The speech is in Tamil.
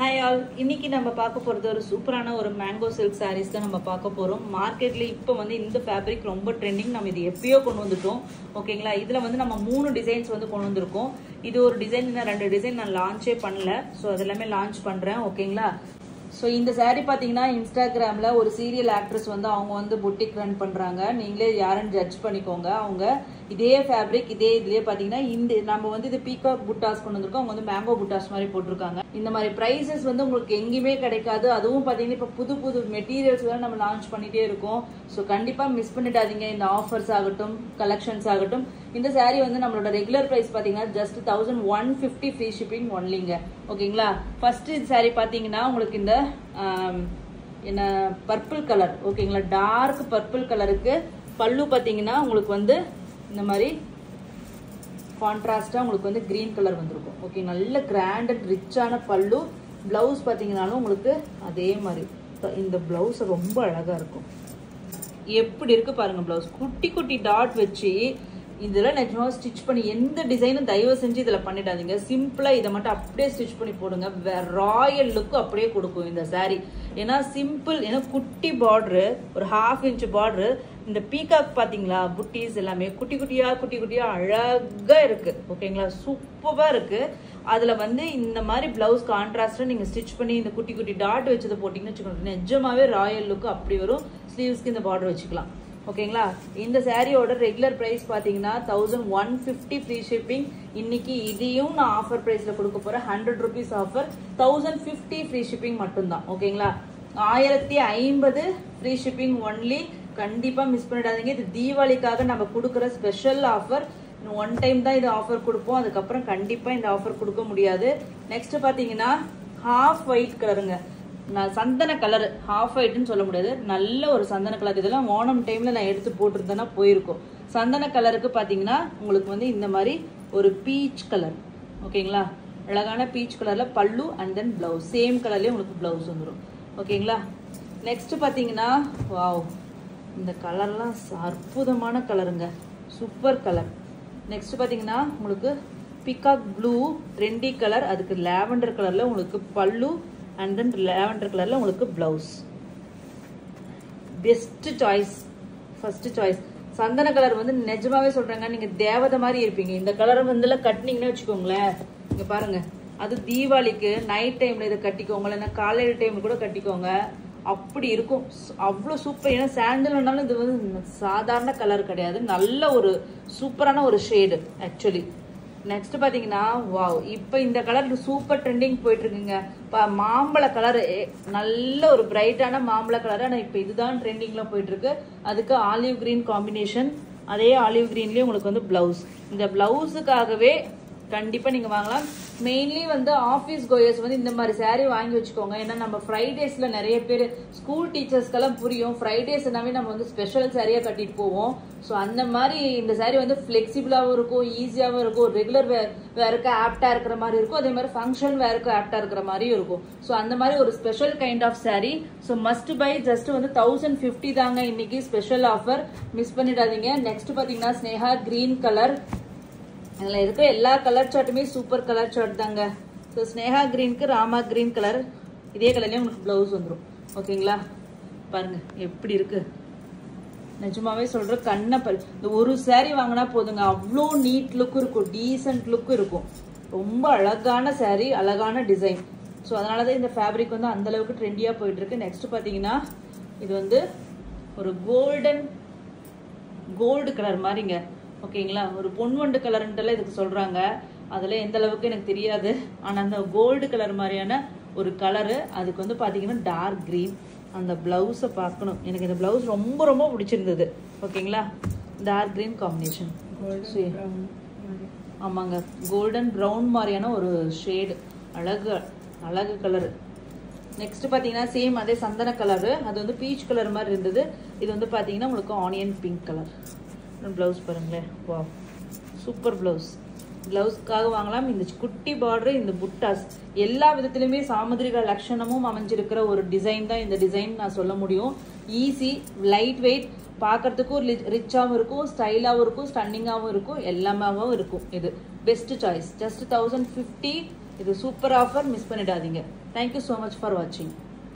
Hi all, இன்னைக்கு நம்ம பார்க்க போறது ஒரு சூப்பரான ஒரு மேங்கோ சில்க் sarees தான் நம்ம பார்க்க போறோம். மார்க்கெட்ல இப்போ வந்து இந்த ஃபேப்ரிக் ரொம்ப ட்ரெண்டிங். நம்ம இது எப்பயோ கொண்டு வந்துட்டோம். ஓகேங்களா? இதுல வந்து நம்ம 3 டிசைன்ஸ் வந்து கொண்டு வந்திருக்கோம். இது ஒரு டிசைன், இன்னும் 2 டிசைன் நான் லான்ச்சே பண்ணல. சோ அதெல்லாமே லான்ச் பண்றேன். ஓகேங்களா? ஸோ இந்த சாரீ பார்த்தீங்கன்னா இன்ஸ்டாகிராமில் ஒரு சீரியல் ஆக்ட்ரஸ் வந்து அவங்க வந்து புட்டிக் ரன் பண்ணுறாங்க. நீங்களே யாருன்னு ஜட்ஜ் பண்ணிக்கோங்க. அவங்க இதே ஃபேப்ரிக் இதே இதுலேயே பார்த்தீங்கன்னா இந்த நம்ம வந்து இது பீகாக் புட்டாஸ் கொண்டு வந்திருக்கோம். அவங்க வந்து மேங்கோ புட்டாஸ் மாதிரி போட்டிருக்காங்க. இந்த மாதிரி ப்ரைஸஸ் வந்து உங்களுக்கு எங்கேயுமே கிடைக்காது. அதுவும் பார்த்தீங்கன்னா இப்போ புது புது மெட்டீரியல்ஸ் வேறு நம்ம லான்ச் பண்ணிகிட்டே இருக்கோம். ஸோ கண்டிப்பாக மிஸ் பண்ணிடாதீங்க. இந்த ஆஃபர்ஸ் ஆகட்டும், கலெக்ஷன்ஸ் ஆகட்டும். இந்த சாரீ வந்து நம்மளோட ரெகுலர் ப்ரைஸ் பார்த்தீங்கன்னா ஜஸ்ட் 1150 ஃப்ரீ ஷிப்பிங் ஒன்லிங்க. ஓகேங்களா? ஃபர்ஸ்ட் இந்த சாரீ பார்த்தீங்கன்னா உங்களுக்கு இந்த என்ன பர்பிள் கலர். ஓகேங்களா? டார்க் பர்பிள் கலருக்கு பல்லு பார்த்தீங்கன்னா உங்களுக்கு வந்து இந்த மாதிரி கான்ட்ராஸ்டா உங்களுக்கு வந்து கிரீன் கலர் வந்திருக்கும். ஓகே, நல்ல கிராண்ட் அண்ட் ரிச்சான பல்லு. பிளவுஸ் பார்த்தீங்கன்னாலும் உங்களுக்கு அதே மாதிரி இந்த பிளவுஸ் ரொம்ப அழகா இருக்கும். எப்படி இருக்கு பாருங்க பிளவுஸ். குட்டி குட்டி டாட் வச்சு இதெல்லாம் நிஜமா ஸ்டிச் பண்ணி எந்த டிசைனும் தயவு செஞ்சு இதுல பண்ணிடாதீங்க. சிம்பிளா இதை மட்டும் அப்படியே ஸ்டிச் பண்ணி போடுங்க. ராயல் லுக் அப்படியே கொடுக்கும் இந்த சாரீ. ஏன்னா சிம்பிள், ஏன்னா குட்டி பார்டரு, ஒரு 1/2 inch பார்டரு. இந்த பீகாக் பாத்தீங்களா, புட்டிஸ் எல்லாமே குட்டி குட்டியா அழகா இருக்கு. ஓகேங்களா? சூப்பரா இருக்கு. அதுல வந்து இந்த மாதிரி பிளவுஸ் கான்ட்ராஸ்டா நீங்க ஸ்டிச் பண்ணி இந்த குட்டி குட்டி டாட் வச்சது போட்டீங்கன்னு வச்சுக்கோங்க, நிஜமாவே ராயல் லுக் அப்படி வரும். ஸ்லீவ்ஸ்க்கு இந்த பார்டர் வச்சுக்கலாம். ஓகேங்களா? இந்த சாரியோட ரெகுலர் பிரைஸ் பாத்தீங்கன்னா 1150 ஃப்ரீ ஷிப்பிங். இன்னைக்கு இதையும் நான் ஆஃபர் பிரைஸ்ல கொடுக்க போறேன். 100 rupees ஆஃபர், 1050 ஃப்ரீ ஷிப்பிங் மட்டும்தான். ஓகேங்களா? 1050 ஃப்ரீ ஷிப்பிங் ஒன்லி. கண்டிப்பா மிஸ் பண்ணிடாதீங்க. இது தீபாவளிக்காக நம்ம கொடுக்குற ஸ்பெஷல் ஆஃபர். ஒன் டைம் தான் இது ஆஃபர் கொடுப்போம். அதுக்கப்புறம் கண்டிப்பா இந்த ஆஃபர் கொடுக்க முடியாது. நெக்ஸ்ட் பாத்தீங்கன்னா ஹாஃப் ஒயிட் கலருங்க. நான் சந்தன கலர், ஹாஃப் ஒயிட்னு சொல்ல முடியாது, நல்ல ஒரு சந்தன கலர். இதெல்லாம் ஓணம் டைம்ல நான் எடுத்து போட்டிருந்தேன்னா போயிருக்கும். சந்தன கலருக்கு பாத்தீங்கன்னா உங்களுக்கு வந்து இந்த மாதிரி ஒரு பீச் கலர். ஓகேங்களா? அழகான பீச் கலர்ல பல்லு அண்ட் தென் பிளவுஸ். சேம் கலர்லயே உங்களுக்கு பிளவுஸ் வந்துடும். ஓகேங்களா? நெக்ஸ்ட் பாத்தீங்கன்னா வாவ், இந்த கலர்லாம் அற்புதமான கலருங்க. Super colour. நெக்ஸ்ட் பாத்தீங்கன்னா உங்களுக்கு பிகாக் ப்ளூ ட்ரெண்டி கலர். அதுக்கு லாவெண்டர் கலர்ல உங்களுக்கு பல்லு அண்ட் தென் லாவெண்டர் கலர்ல உங்களுக்கு blouse. Best choice, first choice. சந்தன கலர் வந்து நிஜமாவே சொல்றேங்க, நீங்க தேவதை மாதிரி இருப்பீங்க. இந்த கலர் வந்து கட்டினீங்கன்னு வச்சுக்கோங்களேன், இங்க பாருங்க, அது தீபாவளிக்கு நைட் டைம்ல இதை கட்டிக்கோங்க, இல்லைன்னா காலையில டைம்ல கூட கட்டிக்கோங்க. அப்படி இருக்கும். அவ்வளோ சூப்பர். ஏன்னா சாண்டல்னாலும் இது வந்து சாதாரண கலர் கிடையாது, நல்ல ஒரு சூப்பரான ஒரு ஷேடு ஆக்சுவலி. நெக்ஸ்ட் பாத்தீங்கன்னா வாவ், இப்ப இந்த கலர் சூப்பர் ட்ரெண்டிங் போயிட்டு இருக்குங்க. மாம்பழ கலர், நல்ல ஒரு பிரைட்டான மாம்பழ கலர். ஆனா இப்ப இதுதான் ட்ரெண்டிங்ல போயிட்டு இருக்கு. அதுக்கு ஆலிவ் கிரீன் காம்பினேஷன். அதே ஆலிவ் கிரீன்லயே உங்களுக்கு வந்து பிளவுஸ். இந்த பிளவுஸுக்காகவே கண்டிப்பா நீங்க வாங்கலாம். மெயின்லி வந்து ஆபீஸ் கோயர்ஸ் வந்து இந்த மாதிரி சாரீ வாங்கி வச்சுக்கோங்க. ஏன்னா நம்ம ஃப்ரைடேஸ்ல நிறைய பேர், ஸ்கூல் டீச்சர்ஸ்க்கெல்லாம் புரியும், ஃப்ரைடேஸ் எல்லாமே நம்ம வந்து ஸ்பெஷல் சாரியா கட்டிட்டு போவோம். ஸோ அந்த மாதிரி இந்த சாரீ வந்து ஃபிளெக்சிபிளாகவும் இருக்கும், ஈஸியாகவும் இருக்கும், ரெகுலர் வேருக்கு ஆப்டா இருக்கிற மாதிரி இருக்கும், அதே மாதிரி ஃபங்க்ஷன் வேருக்கு ஆப்டா இருக்கிற மாதிரியும் இருக்கும். ஸோ அந்த மாதிரி ஒரு special kind of sari. So must buy. Just வந்து 1050 தாங்க இன்னைக்கு ஸ்பெஷல் ஆஃபர், மிஸ் பண்ணிடாதீங்க. நெக்ஸ்ட் பாத்தீங்கன்னா ஸ்னேகா கிரீன் கலர். அதில் இருக்க எல்லா கலர் சார்ட்டுமே சூப்பர் கலர் சார்ட் தாங்க. ஸோ ஸ்னேகா கிரீனுக்கு ராமா கிரீன் கலர், இதே கலர்லேயே உங்களுக்கு பிளவுஸ் வந்துடும். ஓகேங்களா? பாருங்க எப்படி இருக்கு. நிஜமாவே சொல்ற, கண்ணை பல். இந்த ஒரு சாரீ வாங்கினா போதுங்க, அவ்வளோ நீட் லுக் இருக்கும், டீசென்ட் லுக் இருக்கும். ரொம்ப அழகான சாரீ, அழகான டிசைன். ஸோ அதனாலதான் இந்த ஃபேப்ரிக் வந்து அந்த அளவுக்கு ட்ரெண்டியா போயிட்டு இருக்கு. நெக்ஸ்ட் பாத்தீங்கன்னா இது வந்து ஒரு கோல்டு கலர் மாதிரிங்க. ஓகேங்களா? ஒரு பொன்வண்டு கலர்ன்ட்டுலாம் இதுக்கு சொல்றாங்க. அதுல எந்த அளவுக்கு எனக்கு தெரியாது. ஆனா அந்த கோல்டு கலர் மாதிரியான ஒரு கலரு. அதுக்கு வந்து பாத்தீங்கன்னா டார்க் கிரீன். அந்த பிளவுஸை பார்க்கணும். எனக்கு இந்த பிளவுஸ் ரொம்ப ரொம்ப பிடிச்சிருந்தது. ஓகேங்களா? Dark green combination. ஆமாங்க, கோல்டன் ப்ரௌன் மாதிரியான ஒரு ஷேடு. அழகு கலரு. நெக்ஸ்ட் பாத்தீங்கன்னா சேம் அதே சந்தன கலரு. அது வந்து பீச் கலர் மாதிரி இருந்தது. இது வந்து பாத்தீங்கன்னா உங்களுக்கு ஆனியன் பிங்க் கலர். பிளவுஸ் பாருங்களேன், வா சூப்பர் பிளவுஸ். பிளவுஸ்க்காக வாங்கலாம். இந்த குட்டி பார்டர், இந்த புட்டாஸ், எல்லா விதத்திலுமே சாமுதிரிகா லட்சணமும் அமைஞ்சிருக்கிற ஒரு டிசைன் தான் இந்த டிசைன் நான் சொல்ல முடியும். ஈஸி, லைட் வெயிட், பார்க்கறதுக்கும் ரிச்சாகவும் இருக்கும், ஸ்டைலாகவும் இருக்கும், ஸ்டன்னிங்காகவும் இருக்கும், எல்லாமாவும் இருக்கும். இது பெஸ்ட் சாய்ஸ். ஜஸ்ட் 1050 இது சூப்பர் ஆஃபர், மிஸ் பண்ணிடாதீங்க. தேங்க்யூ ஸோ மச் ஃபார் வாட்சிங்.